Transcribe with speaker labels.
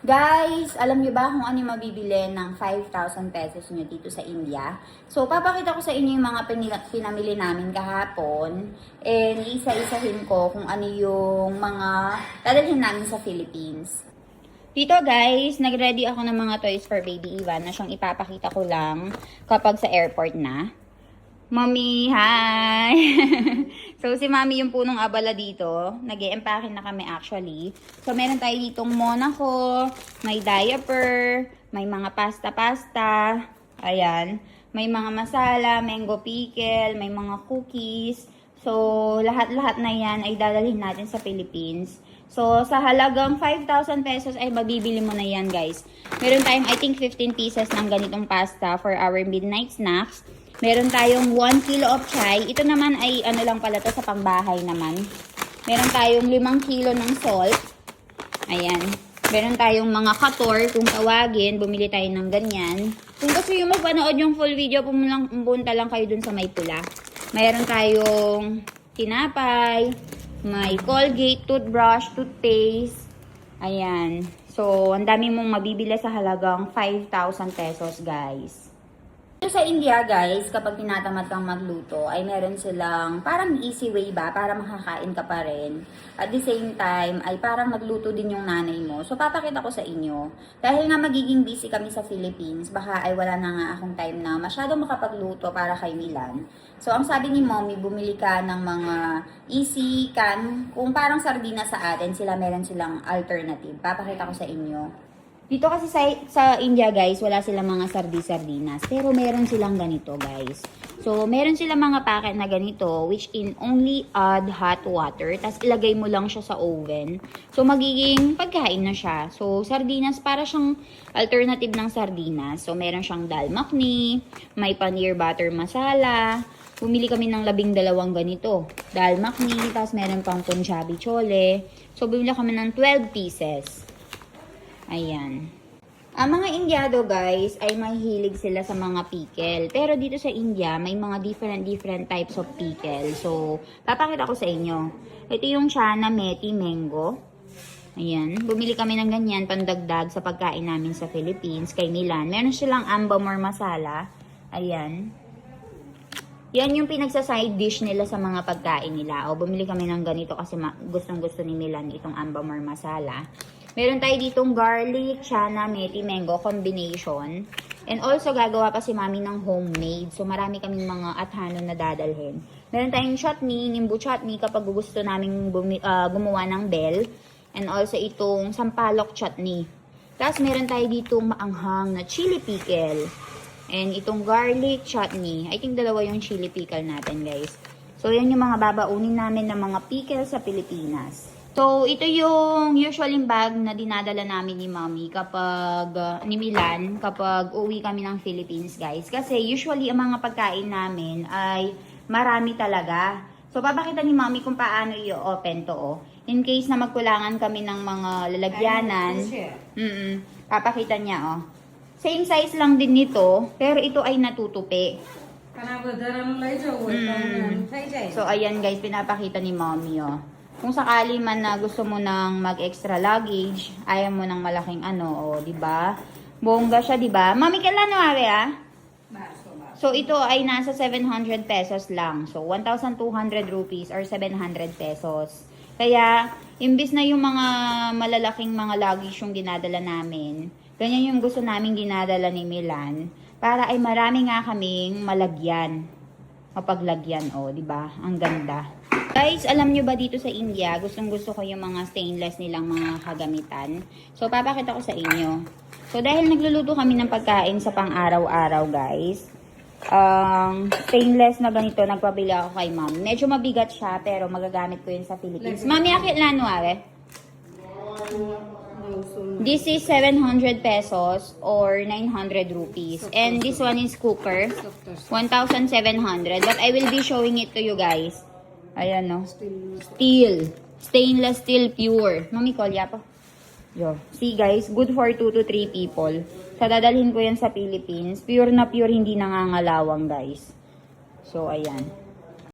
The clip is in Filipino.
Speaker 1: Guys, alam niyo ba kung ano yung mabibili ng 5,000 pesos nyo dito sa India? So, papakita ko sa inyo yung mga pinamili namin kahapon. And isa-isahin ko kung ano yung mga dadalhin namin sa Philippines. Dito guys, nag-ready ako ng mga toys for baby Ivan na siyang ipapakita ko lang kapag sa airport na. Mommy, hi! So, si Mommy yung punong abala dito. Nag-e-empake na kami actually. So, meron tayo ditong Monaco, may diaper, may mga pasta-pasta, ayan. May mga masala, mango pickle, may mga cookies. So, lahat-lahat na yan ay dadalhin natin sa Philippines. So, sa halagang 5,000 pesos ay mabibili mo na yan, guys. Meron tayong, I think, 15 pieces ng ganitong pasta for our midnight snacks. Meron tayong 1 kilo of chai. Ito naman ay ano lang pala to sa pangbahay naman. Meron tayong 5 kilo ng salt. Ayan. Meron tayong mga kator kung tawagin. Bumili tayo ng ganyan. Kung gusto nyo magpanood yung full video, pumunta lang kayo dun sa may pula. Meron tayong tinapay. May Colgate, toothbrush, toothpaste. Ayan. So, ang dami mong mabibili sa halagang 5,000 pesos, guys. Sa India guys, kapag tinatamad kang magluto, ay meron silang parang easy way ba para makakain ka pa rin. At the same time, ay parang nagluto din yung nanay mo. So papakita ko sa inyo. Dahil nga magiging busy kami sa Philippines, baka ay wala na nga akong time na masyado makapagluto para kay Milan. So ang sabi ni Mommy, bumili ka ng mga easy can. Kung parang sardina sa atin, meron silang alternative. Papakita ko sa inyo. Dito kasi sa India guys, wala silang mga sardinas. Pero meron silang ganito guys. So, meron silang mga packet na ganito which in only add hot water. Tapos ilagay mo lang siya sa oven. So, magiging pagkain na siya. So, sardinas para siyang alternative ng sardinas. So, meron siyang dal makhni, may paneer butter masala. Bumili kami ng 12 ganito. Dal makhni, tapos meron pang Punjabi chole. So, bumili kami ng 12 pieces. Ayan. Ang mga Indiado guys ay mahilig sila sa mga pickle. Pero dito sa India may mga different types of pickle. So, papakita ko sa inyo. Ito yung Chana Meti Mango. Ayan. Bumili kami ng ganyan pandagdag sa pagkain namin sa Philippines kay Milan. Meron silang ambamor masala. Ayan. Yan yung pinagsa-side dish nila sa mga pagkain nila. O, bumili kami ng ganito kasi gustong-gusto ni Milan itong ambamor masala. Meron tayo ditong garlic, chana, meti, mango combination. And also, gagawa pa si Mami ng homemade. So, marami kaming mga athanon na dadalhin. Meron tayong chutney, nimbu chutney kapag gusto namin gumawa ng bell. And also, itong sampalok chutney. Tapos, meron tayo ditong maanghang na chili pickle. And itong garlic chutney. I think dalawa yung chili pickle natin, guys. So, yan yung mga babaunin namin ng mga pickle sa Pilipinas. So, ito yung usually bag na dinadala namin ni Mommy kapag, ni Milan, kapag uwi kami ng Philippines, guys. Kasi usually ang mga pagkain namin ay marami talaga. So, papakita ni Mommy kung paano i-open to, oh. In case na magkulangan kami ng mga lalagyanan, papakita niya, oh. Same size lang din nito, pero ito ay natutupi. So, ayan guys, pinapakita ni Mommy, oh. Kung sakali man na gusto mo nang mag-extra luggage, ayaw mo ng malaking ano, o, di ba? Bongga siya, di ba? Mami, kailan nawawi, ah? So, ito ay nasa 700 pesos lang. So, 1,200 rupees or 700 pesos. Kaya, imbis na yung mga malalaking mga luggage yung dinadala namin, ganyan yung gusto namin dinadala ni Milan, para ay marami nga kaming malagyan. Mapaglagyan, o, di ba? Ang ganda. Guys, alam nyo ba dito sa India, gustong-gusto ko yung mga stainless nilang mga kagamitan. So, papakita ko sa inyo. So, dahil nagluluto kami ng pagkain sa pang-araw-araw, guys, stainless na ganito, nagpabili ako kay Mom. Medyo mabigat siya, pero magagamit ko yun sa Philippines. Mami, akit lano, are? This is 700 pesos or 900 rupees. And this one is cooker, 1,700. But I will be showing it to you guys. Ayan, no? Steel. Stainless steel pure. Mami, kolya pa. Yo. See, guys, good for 2 to 3 people. Sa dadalhin ko yan sa Philippines. Pure na pure, hindi nangangalawang, guys. So, ayan.